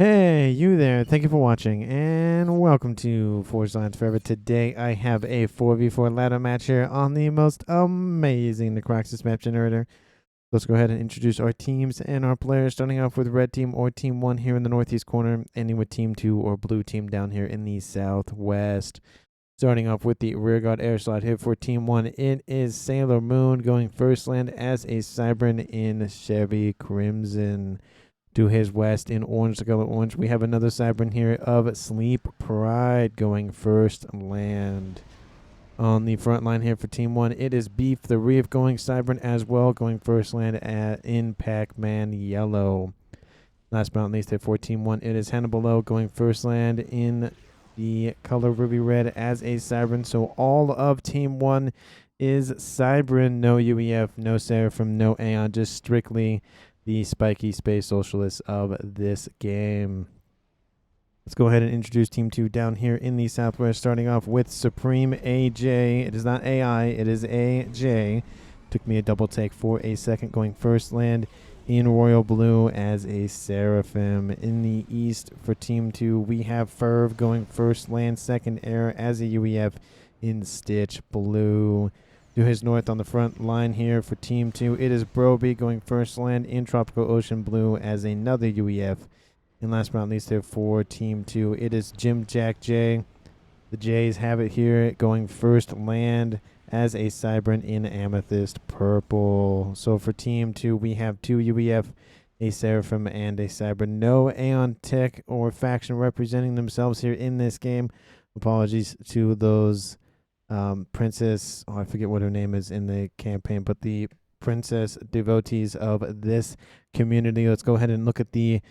Hey, you there. Thank you for watching, and welcome to Forge Lines Forever. Today, I have a 4v4 ladder match here on the most amazing Necroxus map generator. Let's go ahead and introduce our teams and our players, starting off with Red Team or Team 1 here in the northeast corner, ending with Team 2 or Blue Team down here in the southwest. Starting off with the rear guard air slot here for Team 1, it is Sailor Moon going first land as a Cybran in Chevy Crimson. To his west in orange, the color orange, we have another Cybran here of Sleep Pride going first land. On the front line here for Team 1, it is Beef the Reef going Cybran as well, going first land in Pac-Man Yellow. Last but not least here for Team 1, it is Hannibal Low going first land in the color Ruby Red as a Cybran. So all of Team 1 is Cybran, no UEF, no Seraphim, no Aeon, just strictly the spiky space socialists of this game. Let's go ahead and introduce Team 2 down here in the southwest, starting off with Supreme AJ. It is not AI, it is AJ. Took me a double take for a second, going first land in Royal Blue as a Seraphim. In the east for Team 2, we have Ferv going first land, second air as a UEF in Stitch Blue. To his north on the front line here for Team 2, it is Broby going first land in Tropical Ocean Blue as another UEF. And last but not least here for Team 2, it is Jim Jack J. The Jays have it here going first land as a Cybran in Amethyst Purple. So for Team 2, we have two UEF, a Seraphim, and a Cybran. No Aeon Tech or faction representing themselves here in this game. Apologies to those princess, I forget what her name is in the campaign, but the princess devotees of this community. Let's go ahead and look at the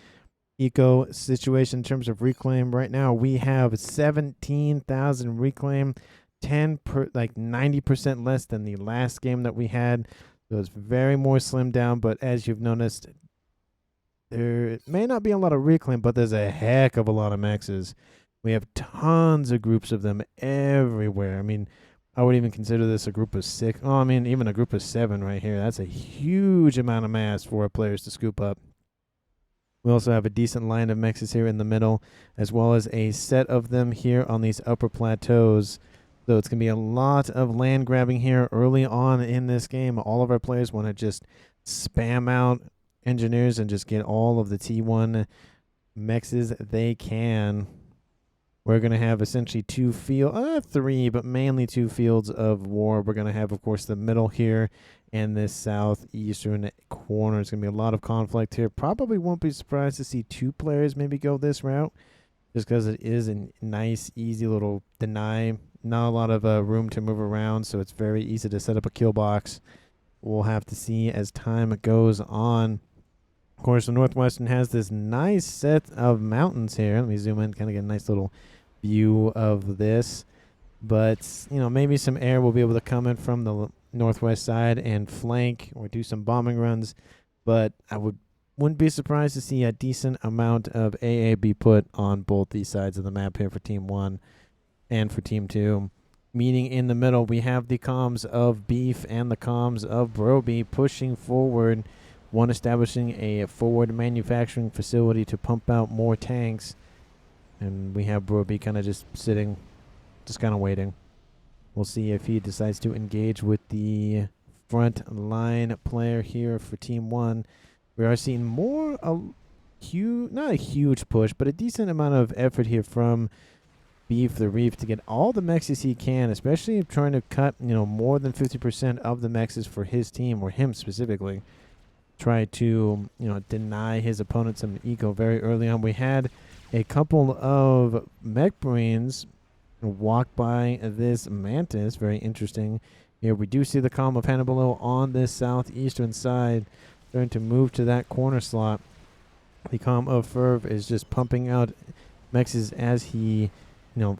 eco situation in terms of reclaim. Right now we have 17,000 reclaim, 90% less than the last game that we had. So it's very more slimmed down, but as you've noticed, there may not be a lot of reclaim, but there's a heck of a lot of mexes. We have tons of groups of them everywhere. I mean, I would even consider this a group of 6. Oh, I mean, even a group of 7 right here. That's a huge amount of mass for our players to scoop up. We also have a decent line of mexes here in the middle, as well as a set of them here on these upper plateaus. So it's going to be a lot of land grabbing here early on in this game. All of our players want to just spam out engineers and just get all of the T1 mexes they can. We're going to have essentially 3, but mainly 2 fields of war. We're going to have, of course, the middle here and this southeastern corner. It's going to be a lot of conflict here. Probably won't be surprised to see 2 players maybe go this route, just because it is a nice, easy little deny. Not a lot of room to move around, so it's very easy to set up a kill box. We'll have to see as time goes on. Of course, the Northwestern has this nice set of mountains here. Let me zoom in, kind of get a nice little view of this, but maybe some air will be able to come in from the northwest side and flank or do some bombing runs, but I wouldn't be surprised to see a decent amount of AA be put on both these sides of the map here for Team 1 and for Team 2. Meeting in the middle, we have the comms of Beef and the comms of Broby pushing forward, one establishing a forward manufacturing facility to pump out more tanks. And we have Broby kind of just sitting, just kind of waiting. We'll see if he decides to engage with the front line player here for Team 1. We are seeing not a huge push, but a decent amount of effort here from Beef the Reef to get all the mexes he can, especially trying to cut, more than 50% of the mexes for his team, or him specifically. Try to, deny his opponent some eco very early on. We had a couple of mech brains walk by this mantis. Very interesting. Here we do see the column of Hannibal on this southeastern side, starting to move to that corner slot. The column of Ferv is just pumping out mexes as he,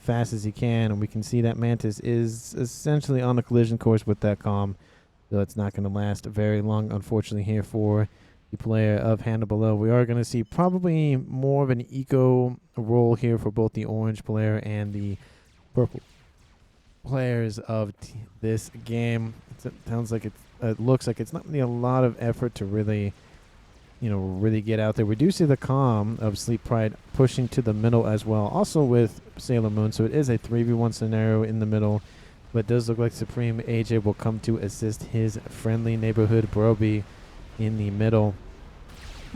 fast as he can, and we can see that mantis is essentially on a collision course with that column. So it's not going to last very long, unfortunately, here for the player of Hannibal. We are going to see probably more of an eco role here for both the orange player and the purple players of this game. It sounds like it looks like it's not really a lot of effort to really really get out there. We do see the Calm of Sleep Pride pushing to the middle as well, also with Sailor Moon. So it is a 3v1 scenario in the middle, but it does look like Supreme AJ will come to assist his friendly neighborhood Broby in the middle.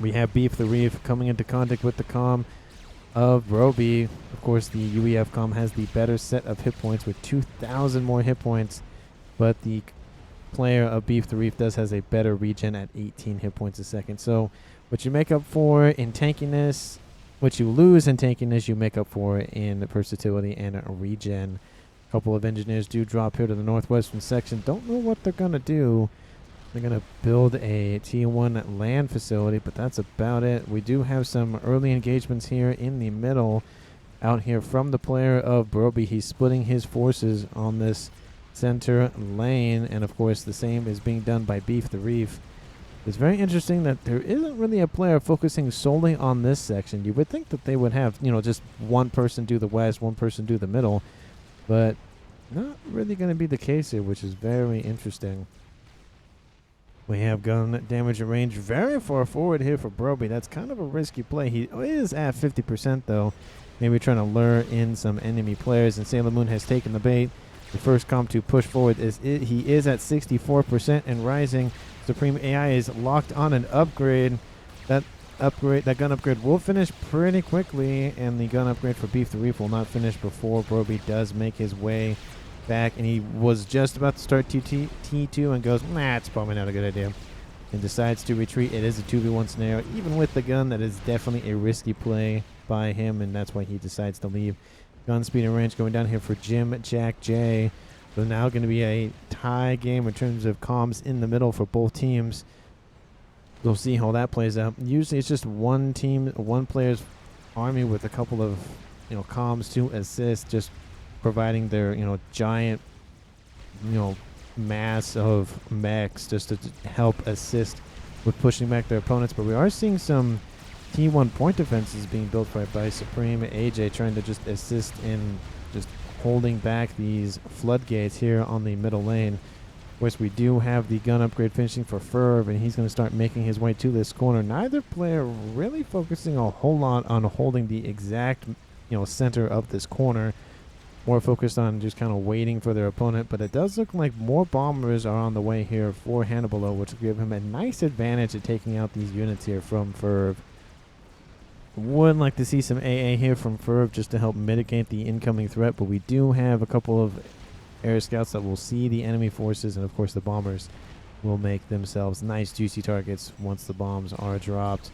We have Beef the Reef coming into contact with the Calm of Broby. Of course, the UEF Calm has the better set of hit points with 2,000 more hit points, but the player of Beef the Reef has a better regen at 18 hit points a second. So what you make up for in tankiness, what you lose in tankiness, you make up for in versatility and regen. A couple of engineers do drop here to the northwestern section. Don't know what they're going to do. They're going to build a T1 land facility, but that's about it. We do have some early engagements here in the middle out here from the player of Broby. He's splitting his forces on this center lane, and of course the same is being done by Beef the Reef. It's very interesting that there isn't really a player focusing solely on this section. You would think that they would have, just one person do the west, one person do the middle, but not really going to be the case here, which is very interesting. We have gun damage and range very far forward here for Broby. That's kind of a risky play. He is at 50% though. Maybe trying to lure in some enemy players, and Sailor Moon has taken the bait. The first comp to push forward he is at 64% and rising. Supreme AI is locked on an upgrade. That gun upgrade will finish pretty quickly, and the gun upgrade for Beef the Reef will not finish before Broby does make his way back. And he was just about to start T2 and goes, nah, it's probably not a good idea, and decides to retreat. It is a 2v1 scenario. Even with the gun, that is definitely a risky play by him, and that's why he decides to leave. Gun speed and range going down here for Jim Jack J. So now going to be a tie game in terms of comms in the middle for both teams. We'll see how that plays out. Usually it's just one team, one player's army with a couple of comms to assist, just providing their giant mass of mechs just to help assist with pushing back their opponents. But we are seeing some T1 point defenses being built by Supreme AJ, trying to just assist in just holding back these floodgates here on the middle lane. Of course, we do have the gun upgrade finishing for Ferv, and he's going to start making his way to this corner. Neither player really focusing a whole lot on holding the exact center of this corner. More focused on just kind of waiting for their opponent, but it does look like more bombers are on the way here for Hannibal, which will give him a nice advantage at taking out these units here from Ferv. Would like to see some AA here from Ferv just to help mitigate the incoming threat, but we do have a couple of air scouts that will see the enemy forces, and of course the bombers will make themselves nice juicy targets once the bombs are dropped.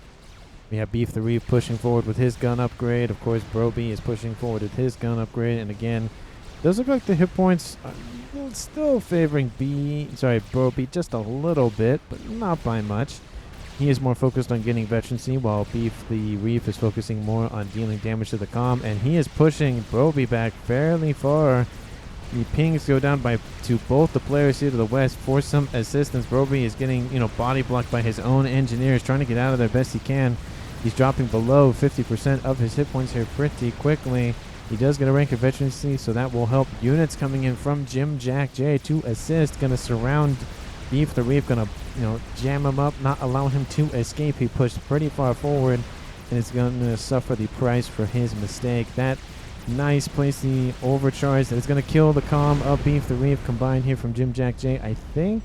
We have Beef the Reef pushing forward with his gun upgrade. Of course, Broby is pushing forward with his gun upgrade, and again, does look like the hit points are still favoring Broby just a little bit, but not by much. He is more focused on getting veterancy, while Beef the Reef is focusing more on dealing damage to the comm, and he is pushing Broby back fairly far. The pings go down to both the players here to the west for some assistance. Broby is getting body blocked by his own engineers, trying to get out of there best he can. He's dropping below 50% of his hit points here pretty quickly. He does get a rank of veterancy, so that will help units coming in from Jim Jack J to assist. Going to surround Beef the Reef, going to jam him up, not allow him to escape. He pushed pretty far forward, and it's going to suffer the price for his mistake. That nice place, the overcharge that is going to kill the comm of Beef the Reef, combined here from Jim Jack J. I think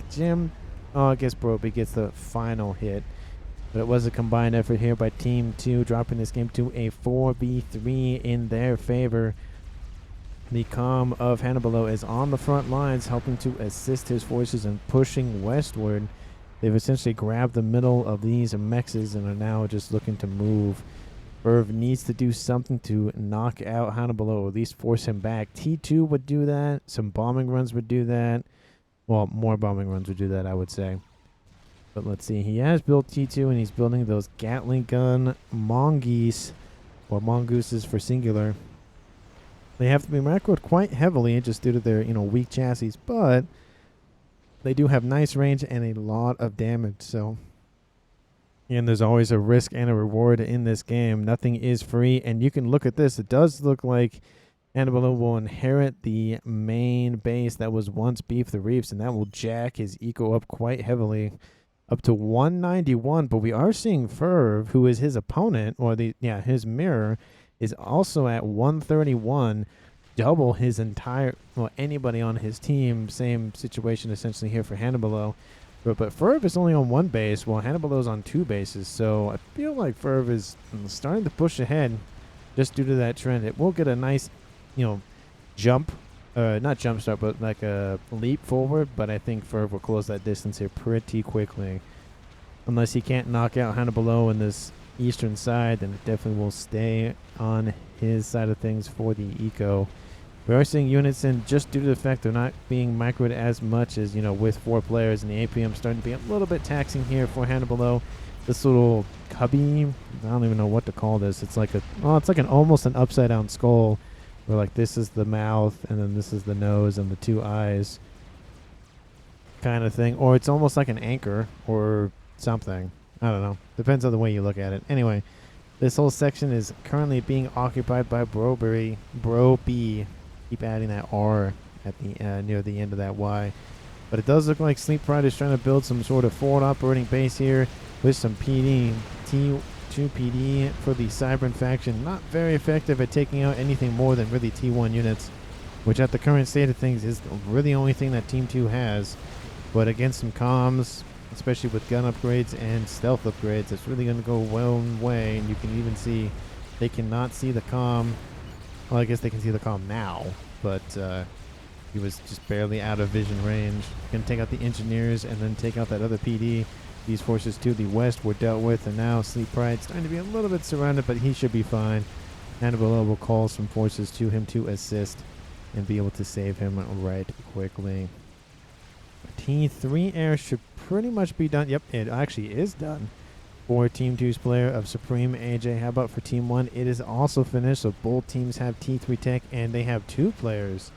I guess Broby gets the final hit. But it was a combined effort here by Team 2, dropping this game to a 4v3 in their favor. The comm of Hannibal is on the front lines, helping to assist his forces and pushing westward. They've essentially grabbed the middle of these mexes and are now just looking to move. Ferv needs to do something to knock out Hannibal, or at least force him back. T2 would do that. Some bombing runs would do that. Well, more bombing runs would do that, I would say. But let's see. He has built T2, and he's building those Gatling gun mongoose, or mongooses for singular. They have to be macroed quite heavily just due to their weak chassis, but they do have nice range and a lot of damage. So, and there's always a risk and a reward in this game. Nothing is free, and you can look at this. It does look like Hannibal will inherit the main base that was once Beef the Reef's, and that will jack his eco up quite heavily, up to 191. But we are seeing Ferv, who is his opponent, or his mirror, is also at 131. Double his entire, well, anybody on his team. Same situation essentially here for Hannibalo. But Ferv is only on 1 base, while Hannibalo's on 2 bases. So I feel like Ferv is starting to push ahead just due to that trend. It will get a nice, jump. Not jump start, but like a leap forward. But I think Ferv will close that distance here pretty quickly. Unless he can't knock out Hannibalo in this eastern side, then it definitely will stay on his side of things for the eco. We are seeing units in just due to the fact they're not being microed as much as, with 4 players, and the APM starting to be a little bit taxing here for Hannibalo. This little cubby, I don't even know what to call this. It's like almost an upside down skull, where like this is the mouth and then this is the nose and the 2 eyes kind of thing. Or it's almost like an anchor or something. I don't know. Depends on the way you look at it. Anyway, this whole section is currently being occupied by Bro B. Keep adding that R at the near the end of that Y. But it does look like Sleep Pride is trying to build some sort of forward operating base here with some PD. T2 PD for the Cybran faction. Not very effective at taking out anything more than really T1 units, which at the current state of things is really the only thing that Team 2 has. But against some comms, especially with gun upgrades and stealth upgrades, it's really going to go one way. And you can even see they cannot see the comm. Well, I guess they can see the comm now, but he was just barely out of vision range. Going to take out the engineers and then take out that other PD. These forces to the west were dealt with, and now Sleep Pride starting to be a little bit surrounded, but he should be fine. Hannibal will call some forces to him to assist and be able to save him right quickly. T3 air should pretty much be done. Yep, it actually is done for Team 2's player of Supreme AJ. How about for Team 1? It is also finished, so both teams have T3 tech, and they have 2 players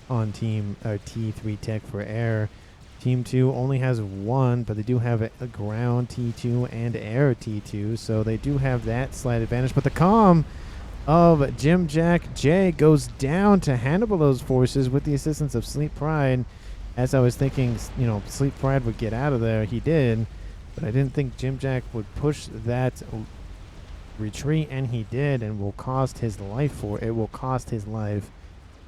on T3 tech for air. Team 2 only has 1, but they do have a ground T2 and air T2, so they do have that slight advantage. But the comm of Jim Jack J goes down to Hannibalo's forces with the assistance of Sleep Pride. As I was thinking, Sleep Pride would get out of there, he did, but I didn't think Jim Jack would push that retreat, and he did, and will cost his life It will cost his life.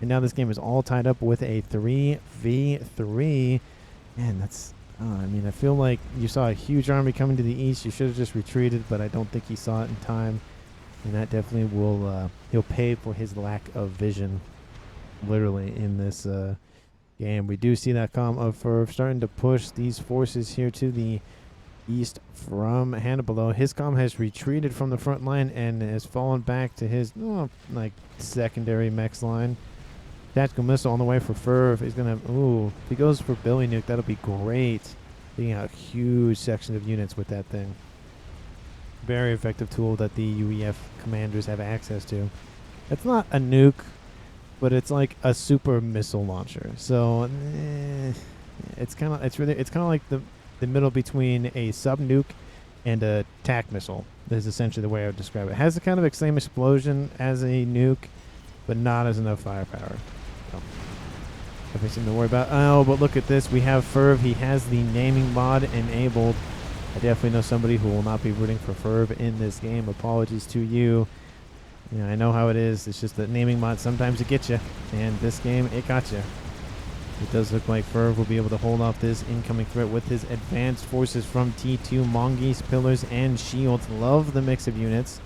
And now this game is all tied up with a 3v3. Man, that's, I feel like you saw a huge army coming to the east. You should have just retreated, but I don't think he saw it in time. And that definitely will, he'll pay for his lack of vision, literally, in this game. We do see that comm of Ferv starting to push these forces here to the east from Hannibalo. His comm has retreated from the front line and has fallen back to his, secondary mechs line. Tactical missile on the way for Ferv. He's going to, if he goes for Billy Nuke, that'll be great. Taking out huge sections of units with that thing. Very effective tool that the UEF commanders have access to. It's not a nuke, but it's like a super missile launcher. So it's kind of like the middle between a sub nuke and a TAC missile. Is essentially the way I would describe it. It has the kind of same explosion as a nuke, but not as enough firepower. Nothing to worry about. Oh, but look at this. We have Ferv. He has the naming mod enabled. I definitely know somebody who will not be rooting for Ferv in this game. Apologies to you. I know how it is. It's just that naming mod, sometimes it gets you. And this game, it got you. It does look like Ferv will be able to hold off this incoming threat with his advanced forces from T2, Mongoose, Pillars, and Shields. Love the mix of units.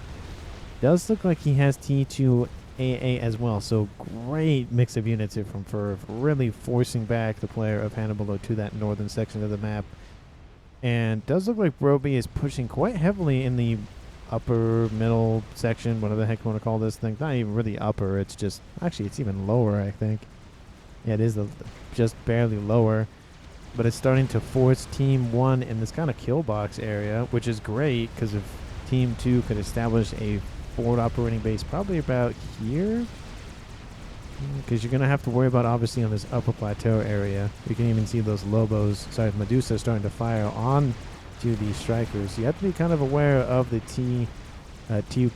Does look like he has T2 AA as well, so great mix of units here from Ferv, really forcing back the player of Hannibalo to that northern section of the map. And does look like Broby is pushing quite heavily in the upper middle section, whatever the heck you want to call this thing. Not even really upper, it's just, actually it's even lower, I think. Yeah, it is just barely lower, but it's starting to force Team 1 in this kind of kill box area, which is great, because if Team 2 could establish a forward operating base probably about here, because you're going to have to worry about, obviously, on this upper plateau area. You can even see those Medusa starting to fire on to these strikers. You have to be kind of aware of the T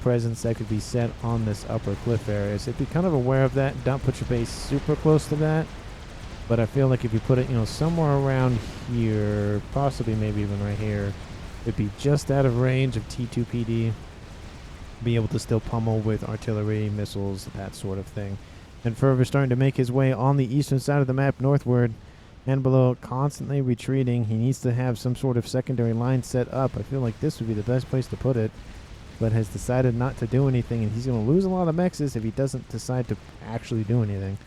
presence that could be set on this upper cliff area. So be kind of aware of that. Don't put your base super close to that. But I feel like if you put it, somewhere around here, possibly maybe even right here, it'd be just out of range of T2 PD. Be able to still pummel with artillery, missiles, that sort of thing. And Fervor starting to make his way on the eastern side of the map northward. And below, constantly retreating. He needs to have some sort of secondary line set up. I feel like this would be the best place to put it, but has decided not to do anything, and he's going to lose a lot of mexes if he doesn't decide to actually do anything.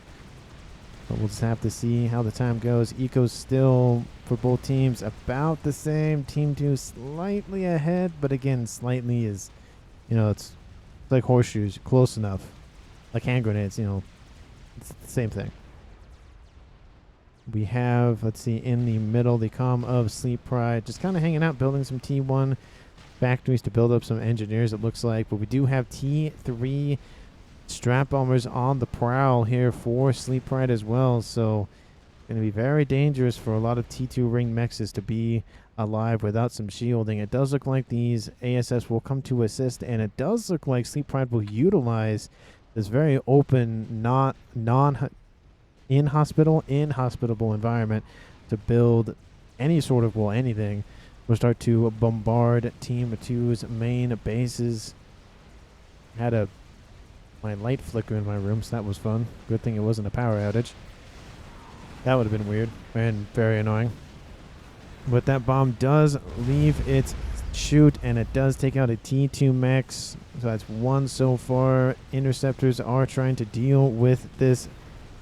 But we'll just have to see how the time goes. Eco's still, for both teams, about the same. Team 2 slightly ahead, but again, slightly is, it's like horseshoes, close enough. Like hand grenades, it's the same thing. We have, let's see, in the middle, the comm of Sleep Pride, just kind of hanging out, building some T1 factories to build up some engineers, it looks like. But we do have T3 strap bombers on the prowl here for Sleep Pride as well. So going to be very dangerous for a lot of T2 ring mexes to be alive without some shielding. It does look like these ASS will come to assist, and it does look like Sleep Pride will utilize this very open, inhospitable environment to build any sort of, anything. We'll start to bombard Team 2's main bases. Had my light flicker in my room, so that was fun. Good thing it wasn't a power outage. That would have been weird and very annoying. But that bomb does leave its shoot, and it does take out a T2 Mechs. So that's one so far. Interceptors are trying to deal with this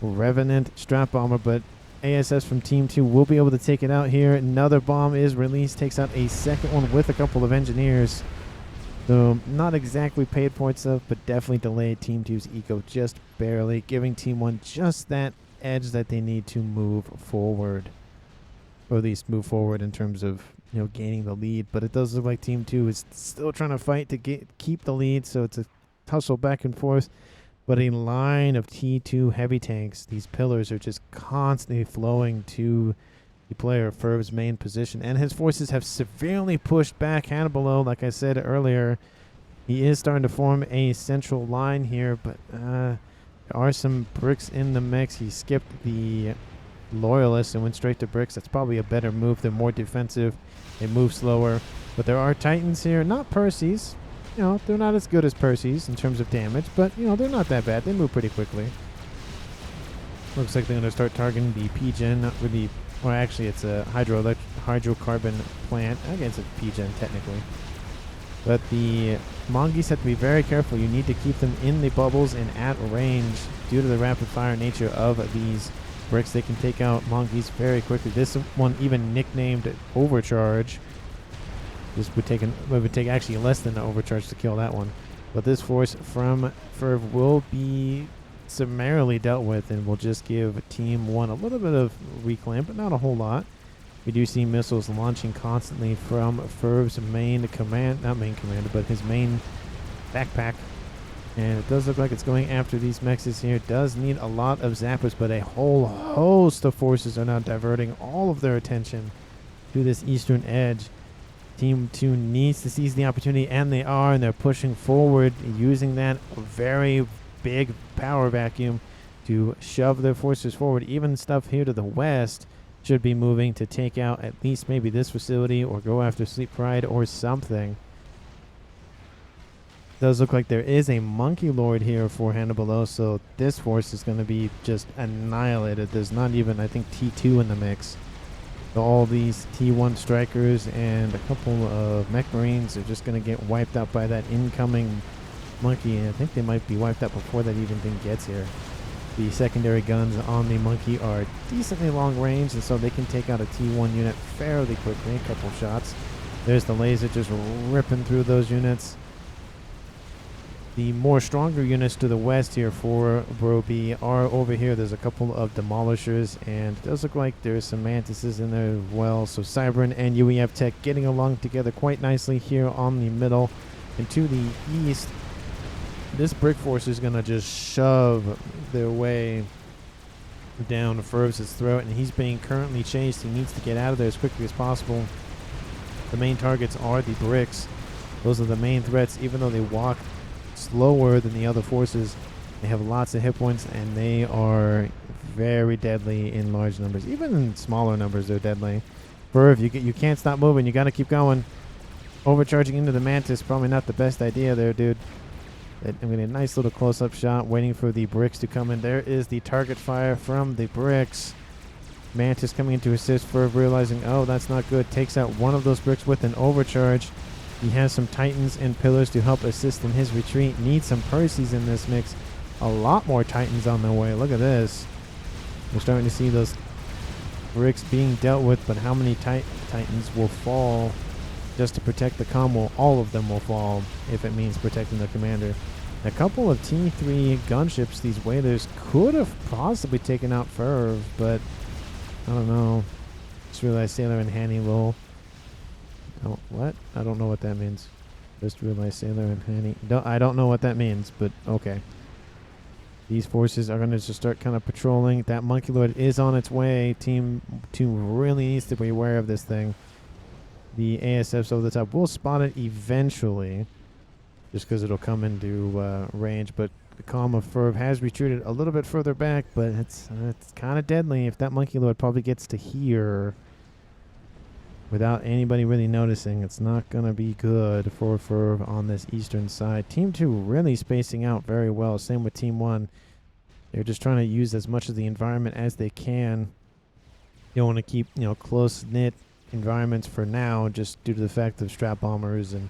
Revenant strap bomber, but ASS from Team 2 will be able to take it out here. Another bomb is released, takes out a second one with a couple of engineers. So not exactly paid points of, but definitely delayed Team 2's eco just barely, giving Team 1 just that edge that they need to move forward. Or at least move forward in terms of, gaining the lead. But it does look like Team 2 is still trying to fight to keep the lead, so it's a tussle back and forth. But a line of T2 heavy tanks, these pillars are just constantly flowing to the player Ferv's main position. And his forces have severely pushed back Hannibal, like I said earlier. He is starting to form a central line here, but there are some bricks in the mix. He skipped the Loyalists and went straight to bricks. That's probably a better move. They're more defensive. They move slower. But there are Titans here, not Percies. They're not as good as Percies in terms of damage, but, they're not that bad. They move pretty quickly. Looks like they're going to start targeting the PGen, not really, or actually it's a hydrocarbon plant. I guess it's PGen technically. But the Mongoose have to be very careful. You need to keep them in the bubbles and at range. Due to the rapid fire nature of these bricks, they can take out Mongoose very quickly. This one even nicknamed Overcharge. This would take actually less than the overcharge to kill that one. But this force from Ferv will be summarily dealt with, and will just give Team 1 a little bit of reclaim, but not a whole lot. We do see missiles launching constantly from Ferv's main command, not main commander, but his main backpack. And it does look like it's going after these mexes here. It does need a lot of zappers, but a whole host of forces are now diverting all of their attention to this eastern edge. Team 2 needs to seize the opportunity, and they are, and they're pushing forward using that very big power vacuum to shove their forces forward. Even stuff here to the west should be moving to take out at least maybe this facility or go after Sleep Pride or something. Does look like there is a Monkey Lord here for Hannibal, so this force is going to be just annihilated. There's not even, I think, T2 in the mix. So all these T1 strikers and a couple of mech marines are just going to get wiped out by that incoming monkey. And I think they might be wiped out before that even thing gets here. The secondary guns on the monkey are decently long range, and so they can take out a T1 unit fairly quickly. A couple shots. There's the laser just ripping through those units. The more stronger units to the west here for Bro B are over here. There's a couple of demolishers, and it does look like there's some mantises in there as well. So Cybern and UEF Tech getting along together quite nicely here on the middle. And to the east, this brick force is going to just shove their way down Ferv's throat, and he's being currently chased. He needs to get out of there as quickly as possible. The main targets are the bricks. Those are the main threats, even though they walk slower than the other forces. They have lots of hit points, and they are very deadly in large numbers. Even in smaller numbers, they're deadly. Ferv, you can't stop moving. You got to keep going. Overcharging into the Mantis, probably not the best idea there, dude. I'm getting a nice little close-up shot, waiting for the bricks to come in. There is the target fire from the bricks. Mantis coming in to assist. Ferv realizing, oh, that's not good. Takes out one of those bricks with an overcharge. He has some Titans and Pillars to help assist in his retreat. Needs some Percies in this mix. A lot more Titans on their way. Look at this. We're starting to see those bricks being dealt with, but how many Titans will fall just to protect the comm? Well, all of them will fall if it means protecting the commander. A couple of T3 gunships, these whalers, could have possibly taken out Ferv, but I don't know. Just realized Sailor and Hanny will... Oh, what? I don't know what that means. Just realized Sailor and Hanny... I don't know what that means, but okay. These forces are going to just start kind of patrolling. That Monkey Lord is on its way. Team 2 really needs to be aware of this thing. The ASFs over the top will spot it eventually, just because it'll come into range. But the Calm of Ferv has retreated a little bit further back, but it's kind of deadly. If that Monkey Lord probably gets to here without anybody really noticing, it's not going to be good for Ferv on this eastern side. Team 2 really spacing out very well. Same with Team 1. They're just trying to use as much of the environment as they can. You don't want to keep, close-knit environments for now, just due to the fact of strap bombers and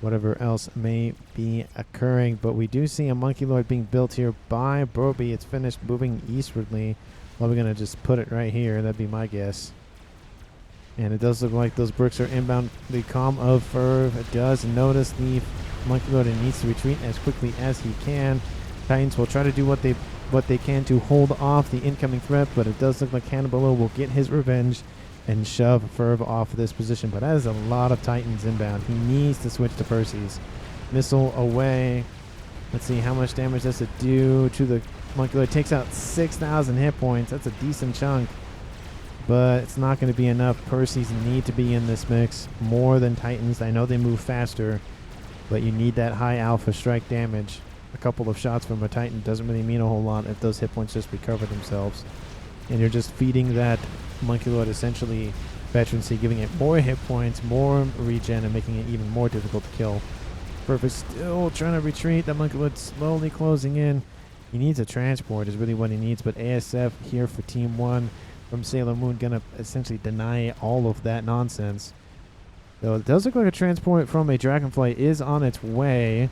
whatever else may be occurring. But we do see a Monkey Lord being built here by Broby. It's finished moving eastwardly. Well, we're going to just put it right here. That'd be my guess. And it does look like those bricks are inbound. The Calm of Ferv does notice the Monkey Lord and needs to retreat as quickly as he can. Titans will try to do what they can to hold off the incoming threat, but it does look like Hannibalo will get his revenge and shove Ferv off this position. But that is a lot of Titans inbound. He needs to switch to Percies. Missile away. Let's see how much damage does it do to the Monkey Lord. Takes out 6,000 hit points. That's a decent chunk, but it's not going to be enough. Percies need to be in this mix more than Titans. I know they move faster, but you need that high alpha strike damage. A couple of shots from a Titan doesn't really mean a whole lot if those hit points just recover themselves. And you're just feeding that Monkey Lord essentially veterancy, giving it more hit points, more regen, and making it even more difficult to kill. Ferv is still trying to retreat. That Monkey Lord slowly closing in. He needs a transport is really what he needs, but ASF here for Team 1 from Sailor Moon gonna essentially deny all of that nonsense. Though it does look like a transport from a Dragonfly is on its way.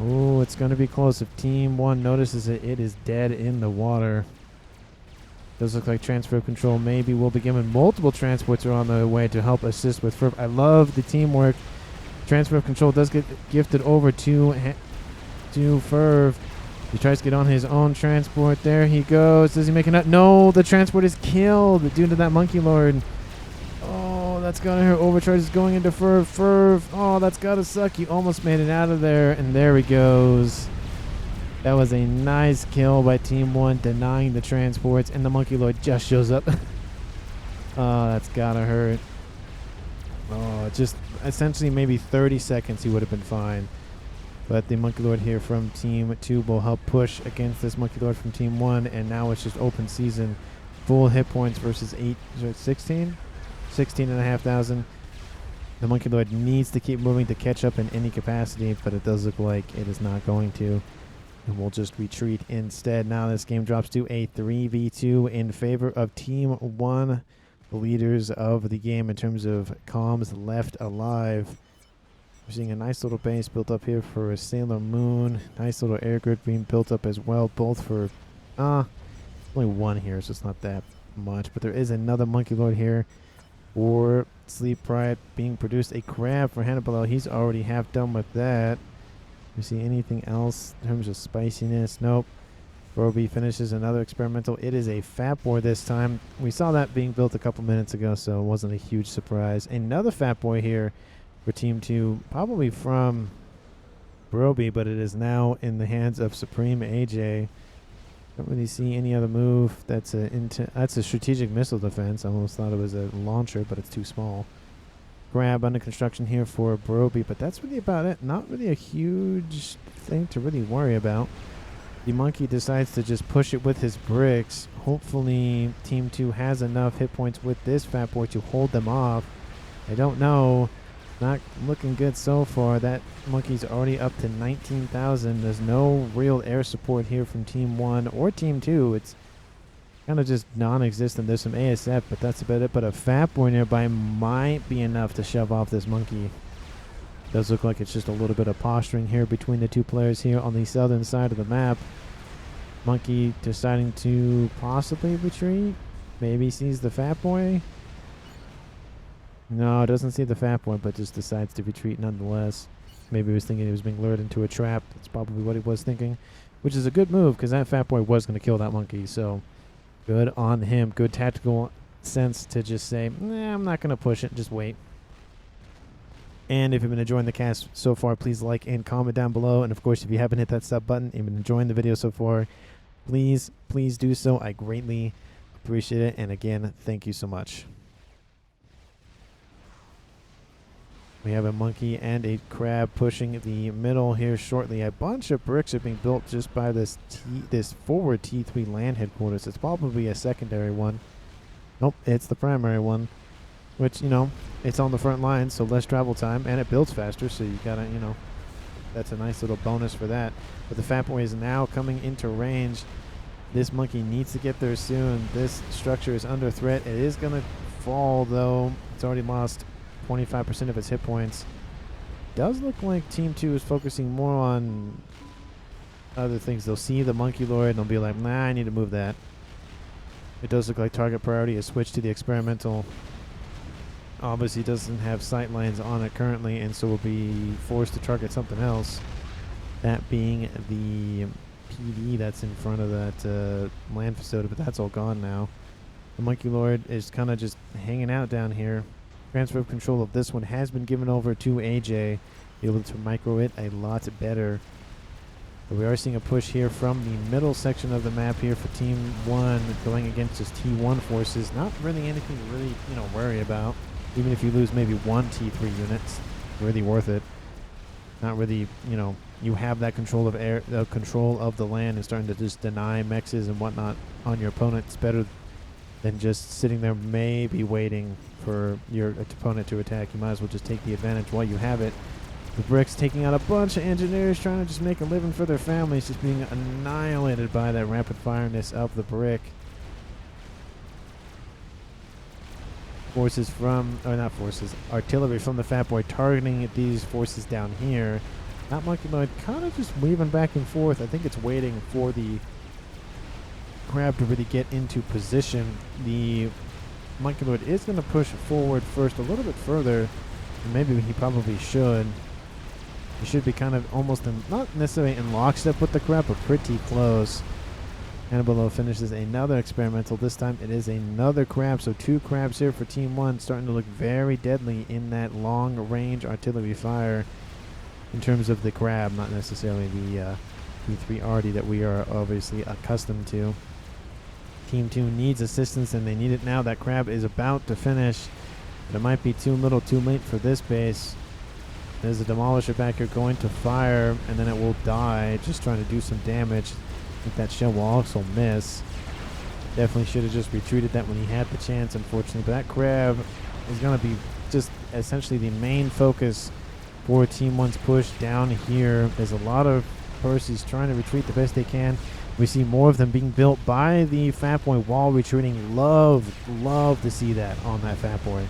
Oh, it's going to be close. If Team 1 notices it, it is dead in the water. Does look like transfer of control maybe will be given. Multiple transports are on the way to help assist with Ferv. I love the teamwork. Transfer of control does get gifted over to Ferv. He tries to get on his own transport. There he goes. Does he make it? No, the transport is killed due to that Monkey Lord. Oh, that's got to hurt. Overcharge is going into Ferv. Ferv. Oh, that's got to suck. He almost made it out of there. And there he goes. That was a nice kill by Team 1, denying the transports. And the Monkey Lord just shows up. Oh, that's got to hurt. Oh, just essentially maybe 30 seconds he would have been fine. But the Monkey Lord here from Team 2 will help push against this Monkey Lord from Team 1. And now it's just open season. Full hit points versus 16? 16,500. The Monkey Lord needs to keep moving to catch up in any capacity, but it does look like it is not going to. And we'll just retreat instead. Now this game drops to a 3v2 in favor of Team 1, the leaders of the game in terms of comms left alive. We're seeing a nice little base built up here for a Sailor Moon. Nice little air grid being built up as well, both for... only one here, so it's not that much. But there is another Monkey Lord here for Sleep Pride being produced. A crab for Hannibal. He's already half done with that. We see anything else in terms of spiciness? Nope. Broby finishes another experimental. It is a Fat Boy this time. We saw that being built a couple minutes ago, so it wasn't a huge surprise. Another Fat Boy here for Team 2, probably from Broby, but it is now in the hands of Supreme AJ. Don't really see any other move. That's a strategic missile defense. I almost thought it was a launcher, but it's too small. Grab under construction here for Broby, but that's really about it. Not really a huge thing to really worry about. The monkey decides to just push it with his bricks. Hopefully, Team 2 has enough hit points with this fat boy to hold them off. I don't know. Not looking good so far. That monkey's already up to 19,000. There's no real air support here from Team 1 or Team 2. It's kind of just non-existent. There's some ASF, but that's about it. But a fat boy nearby might be enough to shove off this monkey. Does look like it's just a little bit of posturing here between the two players here on the southern side of the map. Monkey deciding to possibly retreat. Maybe sees the fat boy. No, doesn't see the fat boy, but just decides to retreat nonetheless. Maybe he was thinking he was being lured into a trap. That's probably what he was thinking, which is a good move because that fat boy was going to kill that monkey. So good on him. Good tactical sense to just say, nah, I'm not going to push it. Just wait. And if you've been enjoying the cast so far, please like and comment down below. And of course, if you haven't hit that sub button and been enjoying the video so far, please do so. I greatly appreciate it. And again, thank you so much. We have a monkey and a crab pushing the middle here shortly. A bunch of bricks are being built just by this forward T3 land headquarters. It's probably a secondary one. Nope, it's the primary one. Which, you know, it's on the front line, so less travel time, and it builds faster, so you gotta, you know, that's a nice little bonus for that. But the fat boy is now coming into range. This monkey needs to get there soon. This structure is under threat. It is gonna fall, though. It's already lost 25% of its hit points. Does look like Team 2 is focusing more on other things. They'll see the monkey lord, and they'll be like, nah, I need to move that. It does look like target priority is switched to the experimental. Obviously doesn't have sight lines on it currently, and so will be forced to target something else. That being the PD that's in front of that land facility, but that's all gone now. The Monkey Lord is kind of just hanging out down here. Transfer of control of this one has been given over to AJ. Be able to micro it a lot better. But we are seeing a push here from the middle section of the map here for Team 1 going against just T1 forces. Not really anything to really, you know, worry about. Even if you lose maybe one T3 unit, it's really worth it. Not really, you know, you have that control of air, control of the land, and starting to just deny mexes and whatnot on your opponent. It's better than just sitting there maybe waiting for your opponent to attack. You might as well just take the advantage while you have it. The bricks taking out a bunch of engineers trying to just make a living for their families, just being annihilated by that rapid fireness of the brick. Forces from, or not forces, artillery from the fat boy targeting these forces down here. That monkey lord kind of just weaving back and forth. I think it's waiting for the crab to really get into position. The monkey lord is going to push forward first a little bit further. Maybe he probably should. He should be kind of almost in, not necessarily in lockstep with the crab, but pretty close. Below finishes another experimental. This time it is another crab, so 2 crabs here for Team 1, starting to look very deadly in that long range artillery fire in terms of the crab, not necessarily the P3 arty that we are obviously accustomed to. Team 2 needs assistance, and they need it now. That crab is about to finish, but it might be too little too late for this base. There's a demolisher back here going to fire, and then it will die, just trying to do some damage. I think that shell will also miss. Definitely should have just retreated that when he had the chance, unfortunately. But that crab is going to be just essentially the main focus for Team 1's push down here. There's a lot of percies trying to retreat the best they can. We see more of them being built by the fat boy while retreating. Love to see that on that fat boy.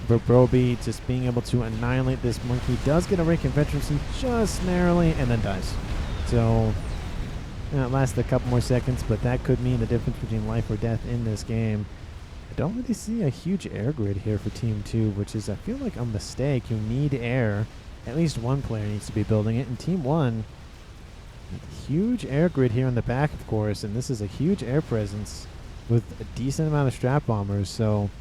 But Broby just being able to annihilate this monkey. Does get a rank in veterancy just narrowly and then dies. So it lasted a couple more seconds, but that could mean the difference between life or death in this game. I don't really see a huge air grid here for Team 2, which is, I feel like, a mistake. You need air. At least one player needs to be building it. And Team 1, huge air grid here in the back, of course, and this is a huge air presence with a decent amount of strap bombers. So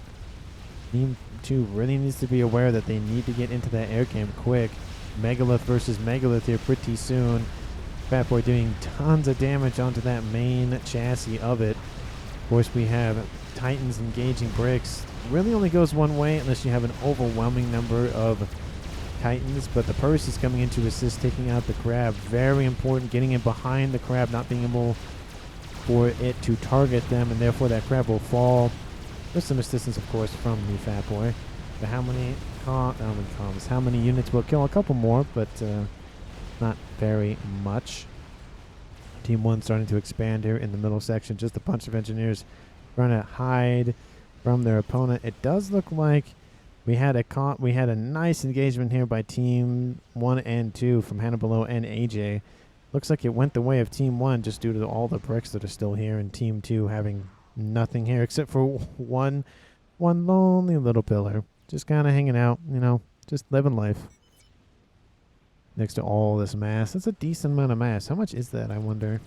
Team 2 really needs to be aware that they need to get into that air game quick. Megalith versus Megalith here pretty soon. Fat boy doing tons of damage onto that main chassis of it. Of course, we have Titans engaging bricks. Really only goes one way unless you have an overwhelming number of Titans, but the Percy's coming in to assist taking out the crab. Very important, getting in behind the crab, not being able for it to target them, and therefore that crab will fall with some assistance, of course, from the Fat Boy. But how many comms? How many units will kill? A couple more, but not very much. Team 1 starting to expand here in the middle section. Just a bunch of engineers trying to hide from their opponent. It does look like we had a nice engagement here by Team 1 and 2 from Hannah Below and AJ. Looks like it went the way of Team 1 just due to all the bricks that are still here, and Team 2 having nothing here except for one lonely little pillar. Just kind of hanging out, you know, just living life. Next to all this mass. That's a decent amount of mass. How much is that, I wonder?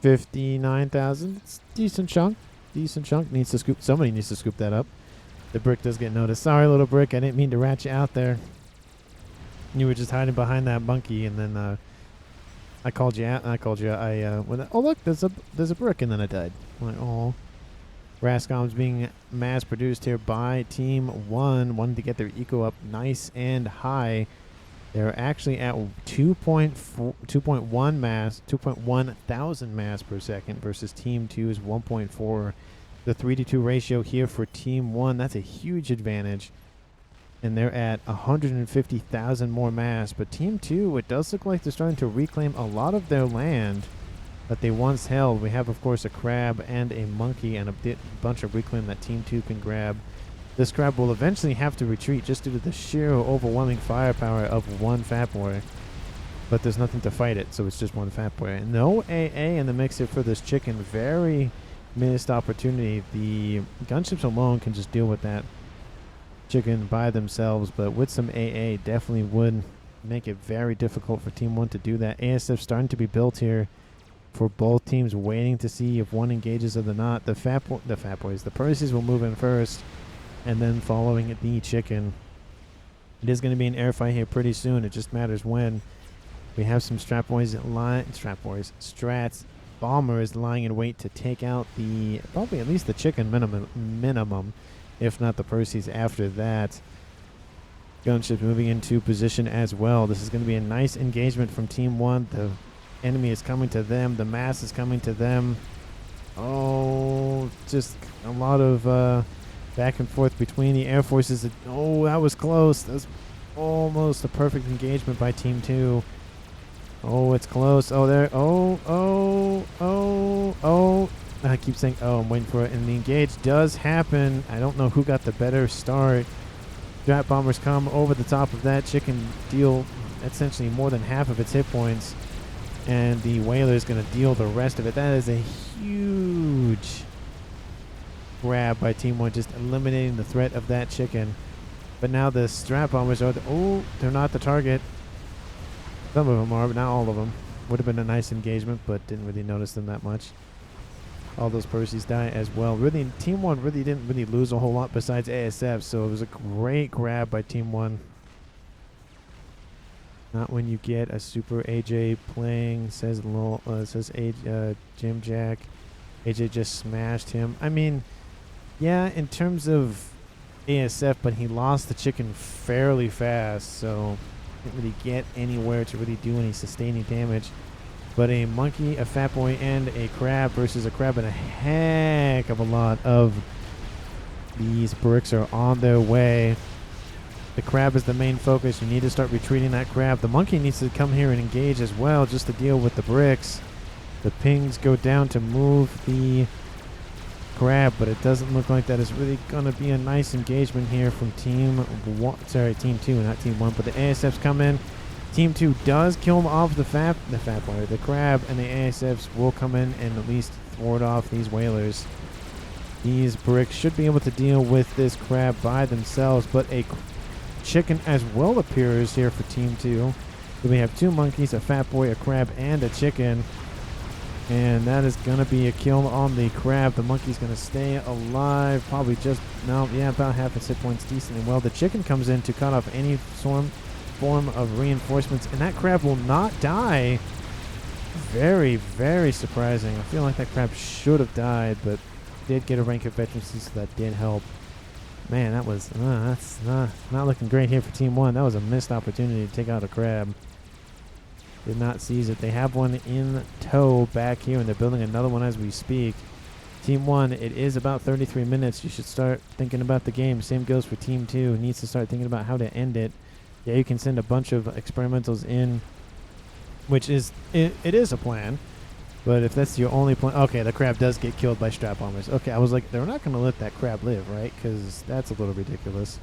59,000. It's a decent chunk. Decent chunk. Needs to scoop. Somebody needs to scoop that up. The brick does get noticed. Sorry, little brick. I didn't mean to rat you out there. You were just hiding behind that monkey, and then I called you out. Oh look, there's a brick, and then I died. I'm like, oh. Rascom's being mass produced here by Team 1, wanting to get their eco up nice and high. They're actually at 2.1 mass, 2.1 thousand mass per second versus Team 2's 1.4. The 3-to-2 ratio here for Team 1, that's a huge advantage. And they're at 150,000 more mass. But Team 2, it does look like they're starting to reclaim a lot of their land that they once held. We have, of course, a crab and a monkey and a bunch of reclaim that Team 2 can grab. This crab will eventually have to retreat just due to the sheer overwhelming firepower of one Fat Boy. But there's nothing to fight it, so it's just one Fat Boy. No AA in the mix here for this chicken. Very missed opportunity. The gunships alone can just deal with that chicken by themselves, but with some AA definitely would make it very difficult for Team 1 to do that. ASF starting to be built here for both teams, waiting to see if one engages or not. The Fat Boys, the Percies will move in first, and then following the chicken. It is going to be an air fight here pretty soon. It just matters when. We have some Strats bombers lying in wait to take out the probably at least the chicken minimum, if not the Percies after that. Gunships moving into position as well. This is going to be a nice engagement from Team 1. The enemy is coming to them. The mass is coming to them. Oh, just a lot of back and forth between the air forces. Oh, that was close. That was almost a perfect engagement by Team 2. Oh, it's close. Oh, there. Oh. I keep saying, oh, I'm waiting for it. And the engage does happen. I don't know who got the better start. Strat bombers come over the top of that chicken, deal essentially more than half of its hit points. And the whaler is going to deal the rest of it. That is a huge grab by Team 1, just eliminating the threat of that chicken. But now the strat bombers are they're not the target. Some of them are, but not all of them. Would have been a nice engagement, but didn't really notice them that much. All those Percies die as well. Really, Team 1 really didn't really lose a whole lot besides ASF, so it was a great grab by Team 1. Not when you get a super AJ playing, says Jim Jack. AJ just smashed him. I mean, yeah, in terms of ASF, but he lost the chicken fairly fast, so didn't really get anywhere to really do any sustaining damage. But a monkey, a Fat Boy, and a crab versus a crab, and a heck of a lot of these bricks are on their way. The crab is the main focus. You need to start retreating that crab. The monkey needs to come here and engage as well just to deal with the bricks. The pings go down to move the crab, but it doesn't look like that is really going to be a nice engagement here from Team 2, not Team 1, but the ASFs come in. Team 2 does kill off the crab, and the ASFs will come in and at least thwart off these whalers. These bricks should be able to deal with this crab by themselves, but a chicken as well appears here for Team 2. So we have two monkeys, a Fat Boy, a crab, and a chicken. And that is going to be a kill on the crab. The monkey's going to stay alive. Probably just, about half its hit points decently well. The chicken comes in to cut off any form of reinforcements. And that crab will not die. Very, very surprising. I feel like that crab should have died, but did get a rank of veterancy, so that did help. Man, that was that's not looking great here for Team 1. That was a missed opportunity to take out a crab. Did not seize it. They have one in tow back here, and they're building another one as we speak. Team 1, it is about 33 minutes. You should start thinking about the game. Same goes for Team 2. Needs to start thinking about how to end it. Yeah, you can send a bunch of experimentals in, which is it is a plan. But if that's your only plan... Okay, the crab does get killed by strap bombers. Okay, I was like, they're not going to let that crab live, right? Because that's a little ridiculous.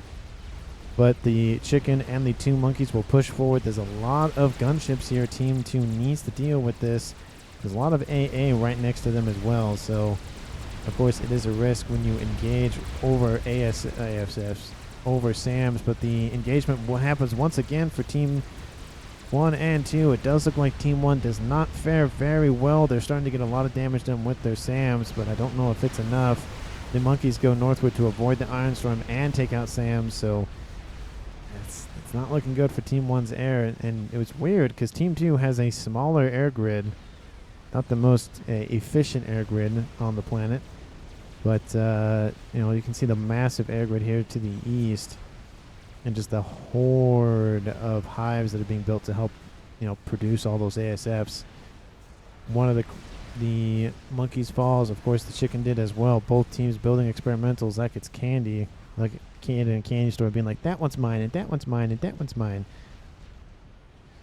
But the chicken and the 2 monkeys will push forward. There's a lot of gunships here. Team 2 needs to deal with this. There's a lot of AA right next to them as well. So, of course, it is a risk when you engage over AFFs, over SAMs. But the engagement happens once again for Team 1 and 2. It does look like Team 1 does not fare very well. They're starting to get a lot of damage done with their SAMs, but I don't know if it's enough. The monkeys go northward to avoid the Iron Storm and take out SAMs, so it's not looking good for Team 1's air. And it was weird because Team 2 has a smaller air grid, not the most efficient air grid on the planet, but you can see the massive air grid here to the east. And just the horde of hives that are being built to help, produce all those ASFs. One of the monkeys falls. Of course, the chicken did as well. Both teams building experimentals like it's candy, like candy in a candy store, being like, that one's mine, and that one's mine, and that one's mine.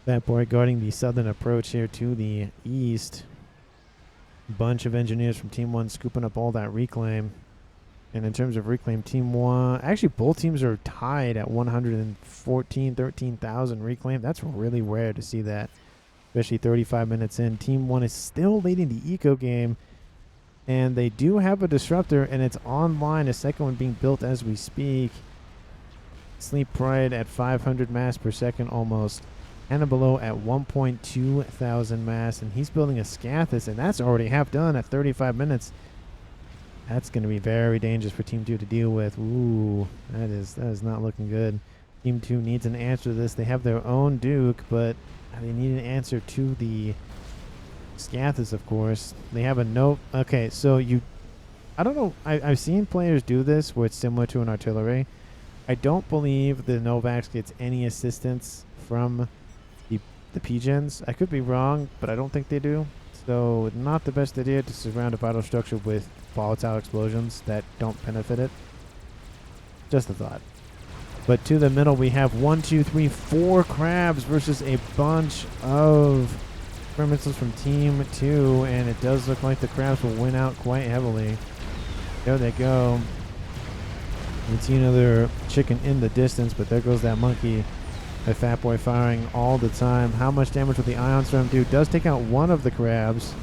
That boy guarding the southern approach here to the east. Bunch of engineers from Team 1 scooping up all that reclaim. And in terms of reclaim, Team 1... Actually, both teams are tied at 13,000 reclaim. That's really rare to see that, especially 35 minutes in. Team 1 is still leading the eco game, and they do have a disruptor, and it's online. A second one being built as we speak. Sleep Pride at 500 mass per second almost. Anna Below at 1.2 thousand mass, and he's building a Scathis, and that's already half done at 35 minutes. That's going to be very dangerous for Team 2 to deal with. Ooh, that is not looking good. Team 2 needs an answer to this. They have their own Duke, but they need an answer to the Scathis, of course. They have a note. Okay, so I don't know. I've seen players do this where it's similar to an artillery. I don't believe the Novax gets any assistance from the PGens. I could be wrong, but I don't think they do. So not the best idea to surround a vital structure with volatile explosions that don't benefit it. Just a thought. But to the middle we have 1, 2, 3, 4 crabs versus a bunch of experimentals from Team 2, and it does look like the crabs will win out quite heavily. There they go. You see another chicken in the distance, but there goes that monkey. A Fat Boy firing all the time. How much damage will the Ion Storm do? Does take out one of the crabs.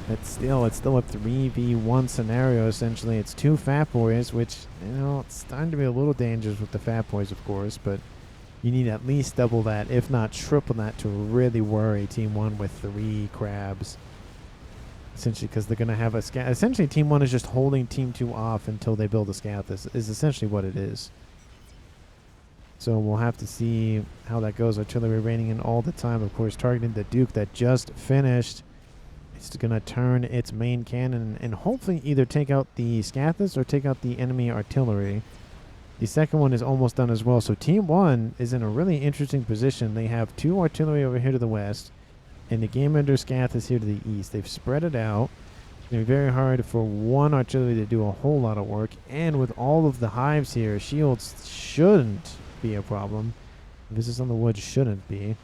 It's still a 3v1 scenario, essentially. It's 2 Fat Boys, which, it's starting to be a little dangerous with the Fat Boys, of course, but you need at least double that, if not triple that, to really worry Team 1 with 3 crabs. Essentially, because they're going to have a Scathis. Essentially, Team 1 is just holding Team 2 off until they build a Scathis, is essentially what it is. So we'll have to see how that goes. Artillery raining in all the time, of course, targeting the Duke that just finished. It's going to turn its main cannon and hopefully either take out the Scathis or take out the enemy artillery. The second one is almost done as well. So Team 1 is in a really interesting position. They have 2 artillery over here to the west and the Game Ender Scathis here to the east. They've spread it out. It's going to be very hard for one artillery to do a whole lot of work. And with all of the hives here, shields shouldn't be a problem. This is on the woods, shouldn't be.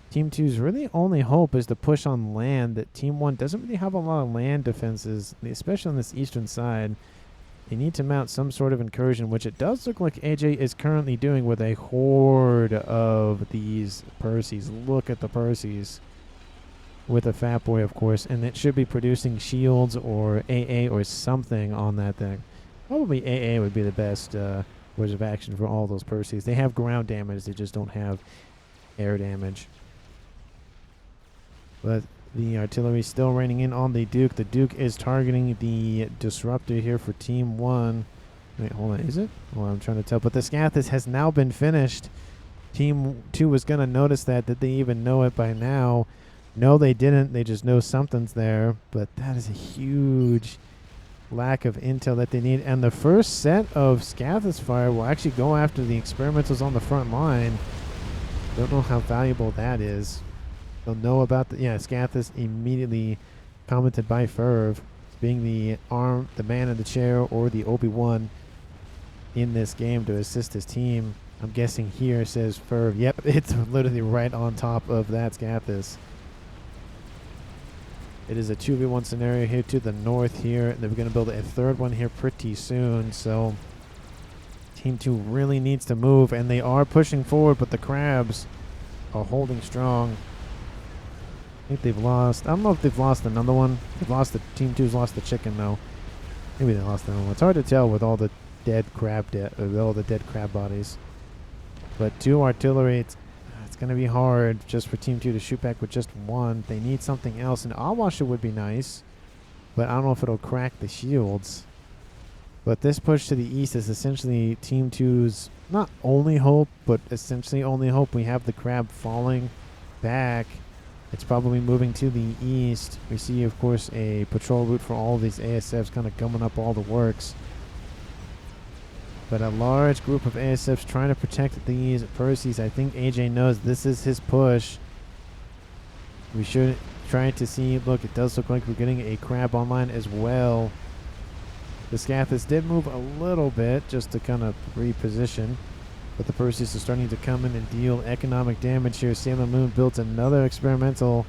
Team 2's really only hope is to push on land. That Team 1 doesn't really have a lot of land defenses, especially on this eastern side. They need to mount some sort of incursion, which it does look like AJ is currently doing with a horde of these percies. Look at the percies. With a Fat Boy, of course, and it should be producing shields or AA or something on that thing. Probably AA would be the best course of action for all those percies. They have ground damage, they just don't have air damage. But the artillery is still raining in on the Duke. The Duke is targeting the disruptor here for Team 1. Wait, hold on, is it? Well, I'm trying to tell. But the Scathis has now been finished. Team 2 was going to notice that. Did they even know it by now? No, they didn't. They just know something's there. But that is a huge lack of intel that they need. And the first set of Scathis fire will actually go after the experimentals on the front line. Don't know how valuable that is. They'll know about the... Yeah, Scathis immediately commented by Ferv, being the man in the chair or the Obi-Wan in this game to assist his team. I'm guessing here says Ferv. Yep, it's literally right on top of that Scathis. It is a 2v1 scenario here to the north here. They're going to build a third one here pretty soon. So Team 2 really needs to move, and they are pushing forward, but the crabs are holding strong. I think they've lost. I don't know if they've lost another one. They've lost the Team 2's lost the chicken though. Maybe they lost another one. It's hard to tell with all the dead crab bodies. But 2 artillery. It's going to be hard just for Team 2 to shoot back with just 1. They need something else. An Awasher would be nice, but I don't know if it'll crack the shields. But this push to the east is essentially Team 2's not only hope, but essentially only hope. We have the crab falling back. It's probably moving to the east. We see, of course, a patrol route for all of these ASFs kind of gumming up all the works. But a large group of ASFs trying to protect these percies. I think AJ knows this is his push. We should try to see. Look, it does look like we're getting a crab online as well. The Scathis did move a little bit just to kind of reposition. But the percies are starting to come in and deal economic damage here. Sailor Moon built another experimental.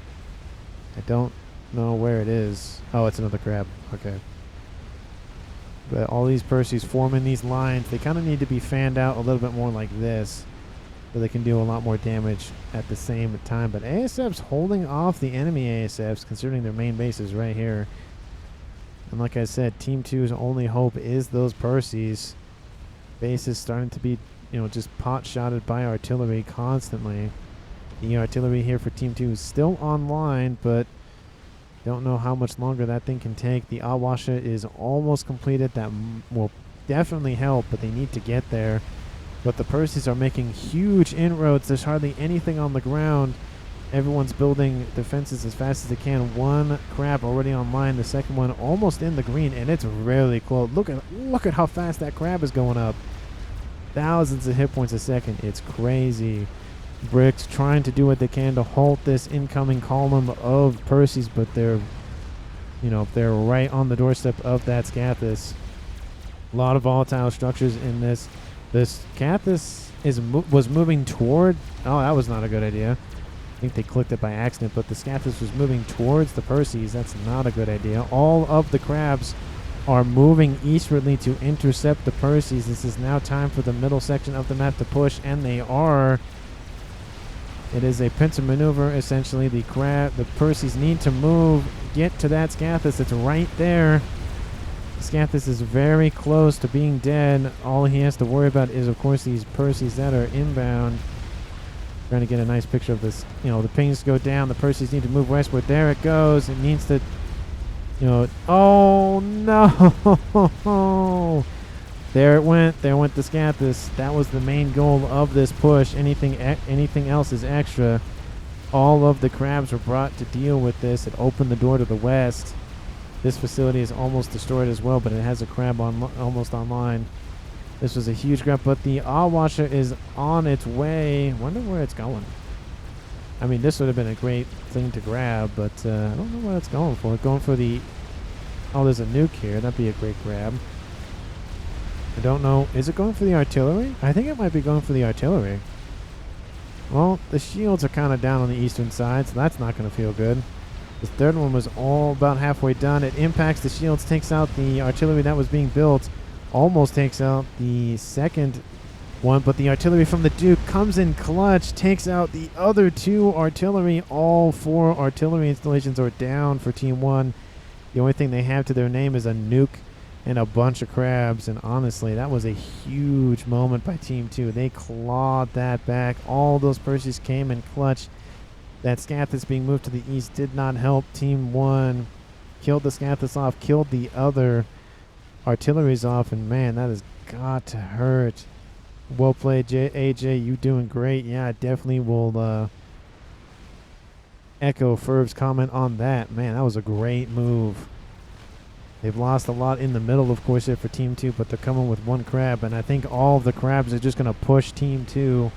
I don't know where it is. Oh, it's another crab. Okay. But all these percies forming these lines, they kind of need to be fanned out a little bit more like this, so they can do a lot more damage at the same time. But ASF's holding off the enemy ASFs, considering their main base is right here. And like I said, Team 2's only hope is those percies. Base is starting to be, just pot-shotted by artillery constantly. The artillery here for Team 2 is still online, but don't know how much longer that thing can take. The Awasha is almost completed. That will definitely help, but they need to get there. But the percies are making huge inroads. There's hardly anything on the ground. Everyone's building defenses as fast as they can. 1 crab already online. The second one almost in the green, and it's really close. Look at how fast that crab is going up. Thousands of hit points a second. It's crazy. Bricks trying to do what they can to halt this incoming column of percies, but they're right on the doorstep of that Scathis. A lot of volatile structures in this. This Scathis was moving toward. Oh, that was not a good idea. I think they clicked it by accident, but the Scathis was moving towards the percies. That's not a good idea. All of the crabs are moving eastwardly to intercept the percies. This is now time for the middle section of the map to push, and they are. It is a pincer maneuver, essentially. The percies need to move, get to that Scathis. It's right there. The Scathis is very close to being dead. All he has to worry about is, of course, these percies that are inbound. Trying to get a nice picture of this. The pings go down. The percies need to move westward. There it goes. It needs to, oh, no. There it went. There went the Scathis. That was the main goal of this push. Anything else is extra. All of the crabs were brought to deal with this. It opened the door to the west. This facility is almost destroyed as well, but it has a crab almost online. This was a huge grab, but the Awasher is on its way. Wonder where it's going. I mean, this would have been a great thing to grab, but I don't know what it's going for. Going for the... Oh, there's a nuke here. That'd be a great grab. I don't know. Is it going for the artillery? I think it might be going for the artillery. Well, the shields are kind of down on the eastern side, so that's not going to feel good. The third one was all about halfway done. It impacts the shields, takes out the artillery that was being built. Almost takes out the second one, but the artillery from the Duke comes in clutch, takes out the other 2 artillery. All 4 artillery installations are down for Team 1. The only thing they have to their name is a nuke and a bunch of crabs, and honestly, that was a huge moment by Team 2. They clawed that back. All those percies came in clutch. That Scathis being moved to the east did not help. Team 1 killed the Scathis off, killed the other artillery's off, and man, that has got to hurt. Well played, AJ. You doing great. Yeah, I definitely will echo Ferv's comment on that. Man, that was a great move. They've lost a lot in the middle, of course, here for Team 2, but they're coming with one crab, and I think all of the crabs are just going to push Team 2.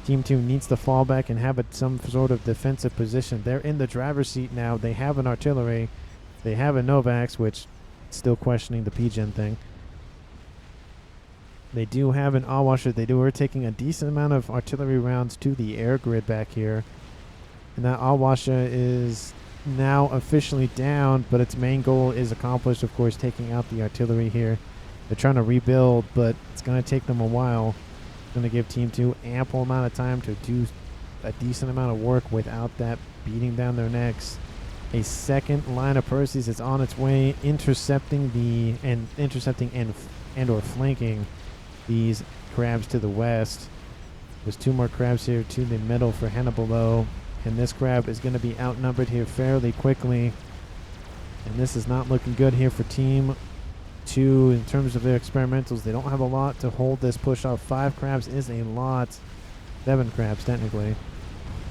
Team 2 needs to fall back and have some sort of defensive position. They're in the driver's seat now. They have an artillery. They have a Novax, which still questioning the PGen thing. They do have an Awasher. They are taking a decent amount of artillery rounds to the air grid back here. And that Awasher is now officially down, but its main goal is accomplished, of course, taking out the artillery here. They're trying to rebuild, but it's going to take them a while. It's going to give Team 2 ample amount of time to do a decent amount of work without that beating down their necks. A second line of Percies is on its way, intercepting and or flanking these crabs to the west. There's 2 more crabs here to the middle for Hannibal, and this crab is going to be outnumbered here fairly quickly. And this is not looking good here for Team 2 in terms of their experimentals. They don't have a lot to hold this push off. 5 crabs is a lot. 7 crabs, technically.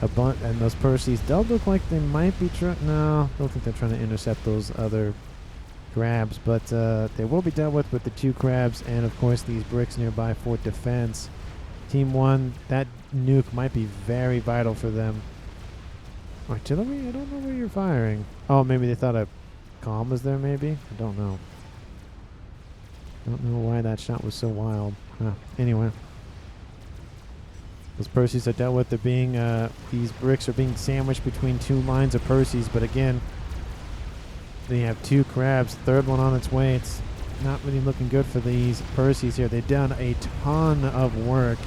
And those Percies don't look like they might be no, I don't think they're trying to intercept those other crabs, but they will be dealt with the 2 crabs and, of course, these bricks nearby for defense. Team 1, that nuke might be very vital for them. Artillery? I don't know where you're firing. Oh, maybe they thought a comm was there, maybe? I don't know. Don't know why that shot was so wild. Anyway. Those Percies are dealt with. They're being, these bricks are being sandwiched between 2 lines of Percies, but again, they have 2 crabs. 3rd one on its way. It's not really looking good for these Percies here. They've done a ton of work,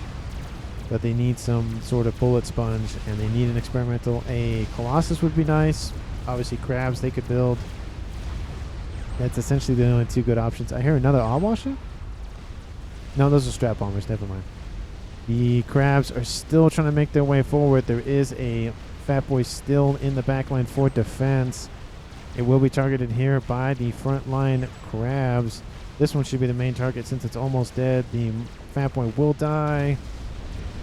but they need some sort of bullet sponge, and they need an experimental. A Colossus would be nice. Obviously, crabs they could build. That's essentially the only 2 good options. I hear another Awasher? No, those are strap bombers. Never mind. The crabs are still trying to make their way forward. There is a Fat Boy still in the back line for defense. It will be targeted here by the front line crabs. This one should be the main target since it's almost dead. The Fat Boy will die.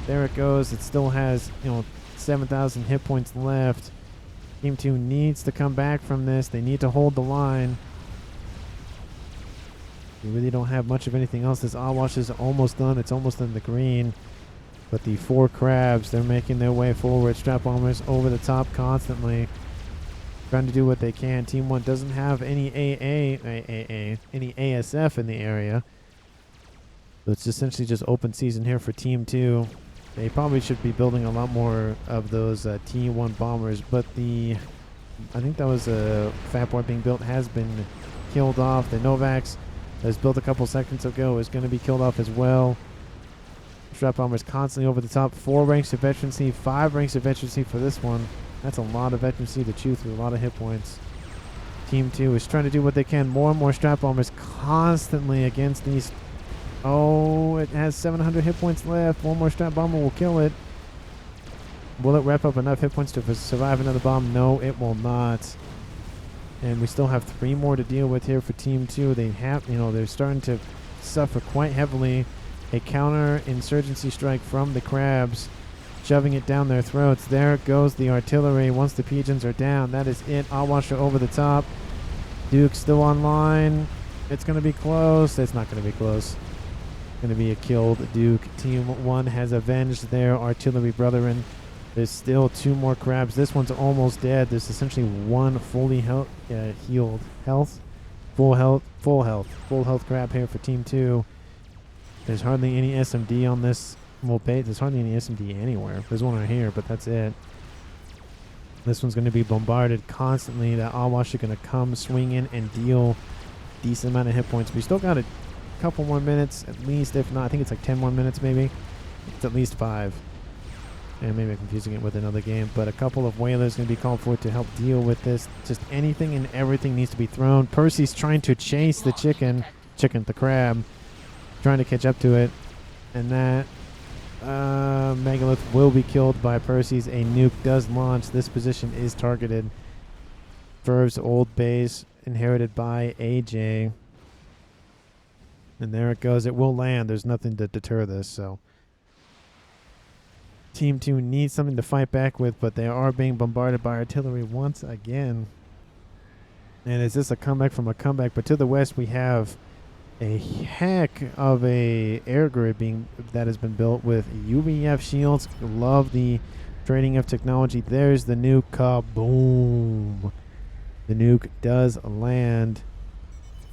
There it goes. It still has, 7,000 hit points left. Team 2 needs to come back from this. They need to hold the line. We really don't have much of anything else. This Awash is almost done. It's almost in the green. But the 4 crabs, they're making their way forward. Strap bombers over the top constantly, trying to do what they can. Team 1 doesn't have any any ASF in the area. So it's essentially just open season here for Team 2. They probably should be building a lot more of those T1 bombers, but I think that was a Fat Boy being built has been killed off. The Novax that was built a couple seconds ago is going to be killed off as well. Strap bombers constantly over the top. 4 ranks of veterancy, 5 ranks of veterancy for this one. That's a lot of veterancy to chew through, a lot of hit points. Team 2 is trying to do what they can. More and more strap bombers constantly against these. Oh, it has 700 hit points left. One more strap bomber will kill it. Will it wrap up enough hit points to survive another bomb? No, it will not. And we still have 3 more to deal with here for Team 2. They have, they're starting to suffer quite heavily. A counter-insurgency strike from the crabs, shoving it down their throats. There goes the artillery. Once the pigeons are down, that is it. Awasher over the top. Duke still online. It's going to be close. It's not going to be close. Going to be a killed Duke. Team 1 has avenged their artillery brethren. There's still 2 more crabs. This one's almost dead. There's essentially 1 fully healed full health crab here for Team 2. There's hardly any SMD on this. Well, there's hardly any SMD anywhere. There's one right here, but that's it. This one's going to be bombarded constantly. That Awash is going to come, swing in, and deal a decent amount of hit points. We still got a couple more minutes, at least. If not, I think it's like 10 more minutes, maybe. It's at least 5. And maybe I'm confusing it with another game. But a couple of whalers going to be called for to help deal with this. Just anything and everything needs to be thrown. Percy's trying to chase the the crab. Trying to catch up to it. And that Megalith will be killed by Percy's. A nuke does launch. This position is targeted. Verve's old base, inherited by AJ. And there it goes. It will land. There's nothing to deter this, so Team 2 needs something to fight back with, but they are being bombarded by artillery once again. And is this a comeback from a comeback? But to the west, we have a heck of a air grid that has been built with UVF shields. Love the trading of technology. There's the nuke. Kaboom! The nuke does land.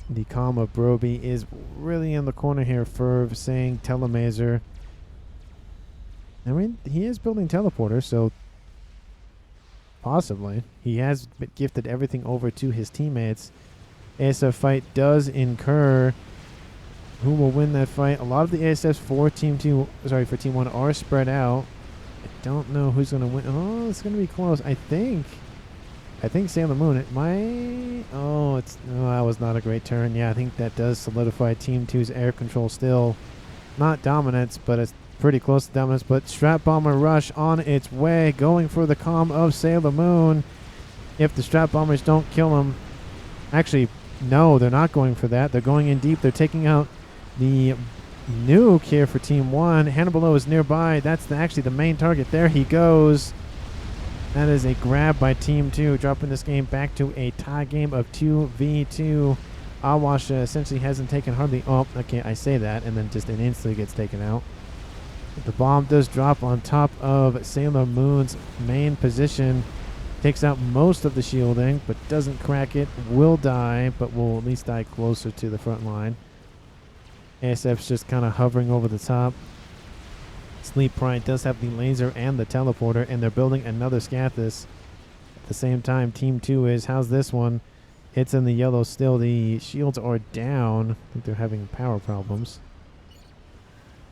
The calm of Broby is really in the corner here. Ferv saying Telemazer. I mean, he is building teleporters, so possibly. He has gifted everything over to his teammates. ASF fight does incur. Who will win that fight? A lot of the ASFs for Team 1 are spread out. I don't know who's going to win. Oh, it's going to be close. I think Sailor Moon. It might. Oh, that was not a great turn. Yeah, I think that does solidify Team 2's air control still. Not dominance, but it's pretty close to dominance. But Strap Bomber Rush on its way, going for the calm of Sailor Moon. If the Strap Bombers don't kill him. Actually, no, they're not going for that. They're going in deep. They're taking out the nuke here for Team 1. Hannibal is nearby. That's actually the main target. There he goes. That is a grab by Team 2, dropping this game back to a tie game of 2v2. Awash essentially hasn't taken hardly... Oh, okay, I say that, and then just an instantly gets taken out. The bomb does drop on top of Sailor Moon's main position. Takes out most of the shielding, but doesn't crack it. Will die, but will at least die closer to the front line. ASF's just kind of hovering over the top. Sleep Pride does have the laser and the teleporter, and they're building another Scathis. At the same time, Team 2 is. How's this one? It's in the yellow still. The shields are down. I think they're having power problems.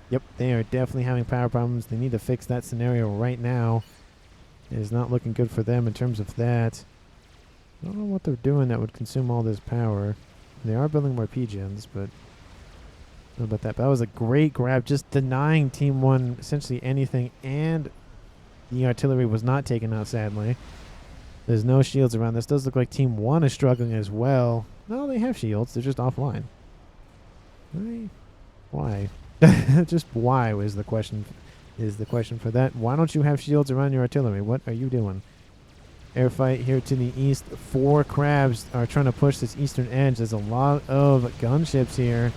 Yep, they are definitely having power problems. They need to fix that scenario right now. It is not looking good for them in terms of that. I don't know what they're doing that would consume all this power. They are building more P-gens, but... I don't know about that. But that was a great grab, just denying Team 1 essentially anything, and the artillery was not taken out, sadly. There's no shields around. This does look like Team 1 is struggling as well. No, they have shields. They're just offline. Why? Just why is the question for that. Why don't you have shields around your artillery? What are you doing? Air fight here to the east. 4 crabs are trying to push this eastern edge. There's a lot of gunships here,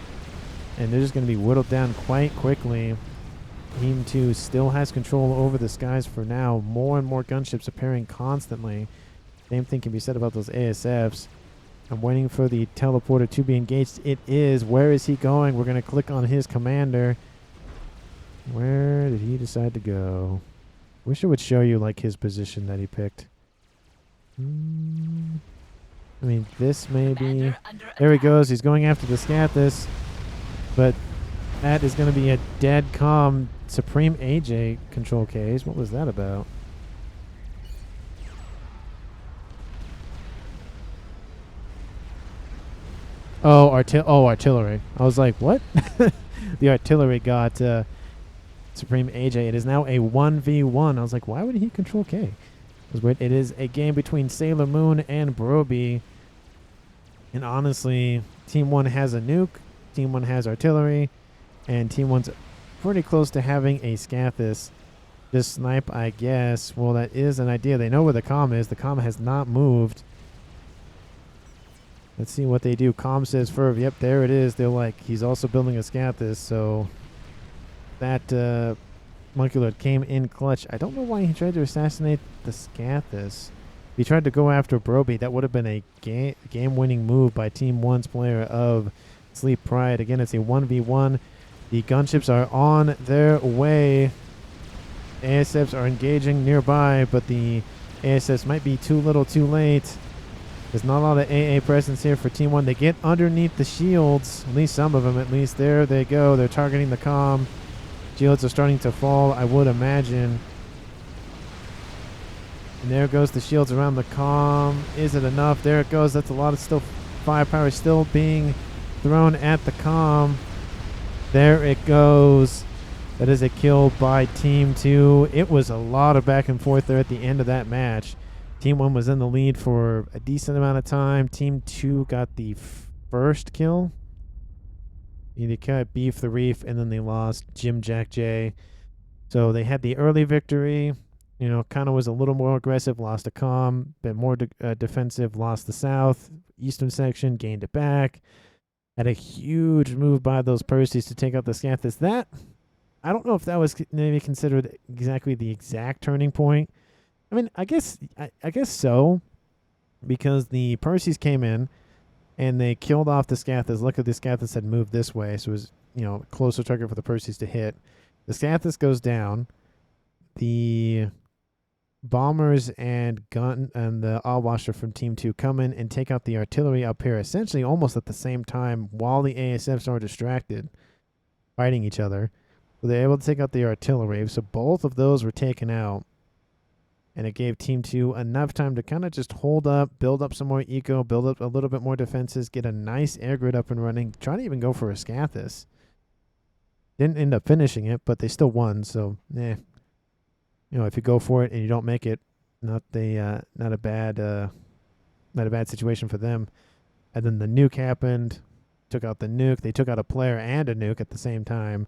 and they're just going to be whittled down quite quickly. Team 2 still has control over the skies for now. More and more gunships appearing constantly. Same thing can be said about those ASFs. I'm waiting for the teleporter to be engaged. It is. Where is he going? We're going to click on his commander. Where did he decide to go? Wish it would show you like his position that he picked. I mean, this may be... There he goes. He's going after the Scathis. But that is going to be a dead calm Supreme AJ control case. What was that about? Oh, artillery. I was like, what? The artillery got Supreme AJ. It is now a 1v1. I was like, why would he control K? It is a game between Sailor Moon and Broby. And honestly, Team 1 has a nuke. Team 1 has artillery. And Team 1's pretty close to having a Scathis. Just snipe, I guess. Well, that is an idea. They know where the comm is. The comm has not moved. Let's see what they do. Comm says Ferv. Yep, there it is. They're like, he's also building a Scathis. So that Monkey Lord came in clutch. I don't know why he tried to assassinate the Scathis. If he tried to go after Broby, that would have been a game-winning move by Team 1's player of Sleep Pride. Again, it's a 1v1. The gunships are on their way. ASFs are engaging nearby, but the ASFs might be too little too late. There's not a lot of AA presence here for Team 1. They get underneath the shields, at least some of them at least. There they go. They're targeting the comm. Shields are starting to fall, I would imagine. And there goes the shields around the comm. Is it enough? There it goes. That's a lot of still firepower still being thrown at the comm. There it goes. That is a kill by Team 2. It was a lot of back and forth there at the end of that match. Team 1 was in the lead for a decent amount of time. Team 2 got the first kill. They cut Beef the Reef, and then they lost Jim Jack J. So they had the early victory. kind of was a little more aggressive, lost a comm, been more defensive, lost the south, eastern section, gained it back. Had a huge move by those Percies to take out the Scathis. That, I don't know if that was maybe considered exactly the exact turning point. I mean, I guess so, because the Percies came in and they killed off the Scathis. Luckily, the Scathis had moved this way, so it was closer target for the Percies to hit. The Scathis goes down. The bombers and the Allwasher from Team 2 come in and take out the artillery up here, essentially almost at the same time, while the ASFs are distracted, fighting each other. So they're able to take out the artillery. So both of those were taken out. And it gave Team 2 enough time to kind of just hold up, build up some more eco, build up a little bit more defenses, get a nice air grid up and running, try to even go for a Scathis. Didn't end up finishing it, but they still won. So, if you go for it and you don't make it, not a bad situation for them. And then the nuke happened, took out the nuke. They took out a player and a nuke at the same time.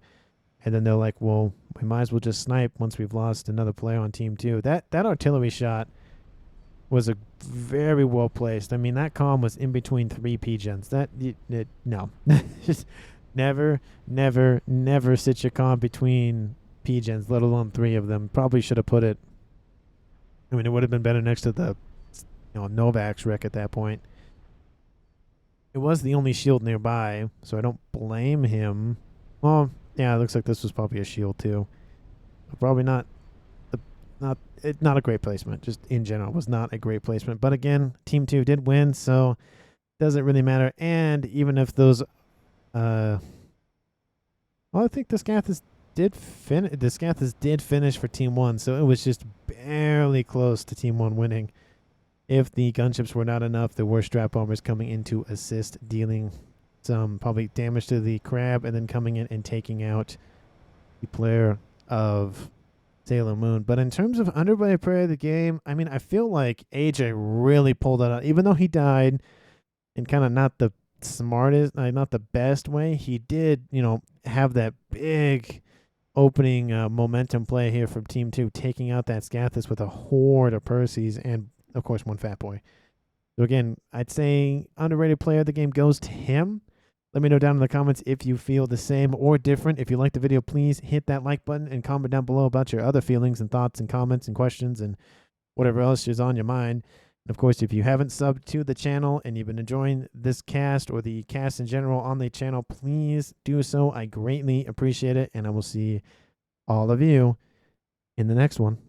And then they're like, well, we might as well just snipe once we've lost another player on Team 2. That artillery shot was a very well placed. I mean, that comm was in between 3 P-gens. No. Just never sit your comm between P-gens, let alone 3 of them. Probably should have put it. I mean, it would have been better next to the Novak's wreck at that point. It was the only shield nearby, so I don't blame him. Well, yeah, it looks like this was probably a shield too. Probably not a great placement. Just in general, was not a great placement. But again, Team 2 did win, so it doesn't really matter. And even if those, I think the Scathis did finish for Team 1, so it was just barely close to Team 1 winning. If the gunships were not enough, there were strap bombers coming in to assist, dealing some probably damage to the crab, and then coming in and taking out the player of Sailor Moon. But in terms of underrated player of the game, I mean, I feel like AJ really pulled that out. Even though he died in kind of not the smartest, not the best way, he did, have that big opening momentum play here from Team 2, taking out that Scathis with a horde of Percies and, of course, one fat boy. So again, I'd say underrated player of the game goes to him. Let me know down in the comments if you feel the same or different. If you like the video, please hit that like button and comment down below about your other feelings and thoughts and comments and questions and whatever else is on your mind. And of course, if you haven't subbed to the channel and you've been enjoying this cast or the cast in general on the channel, please do so. I greatly appreciate it, and I will see all of you in the next one.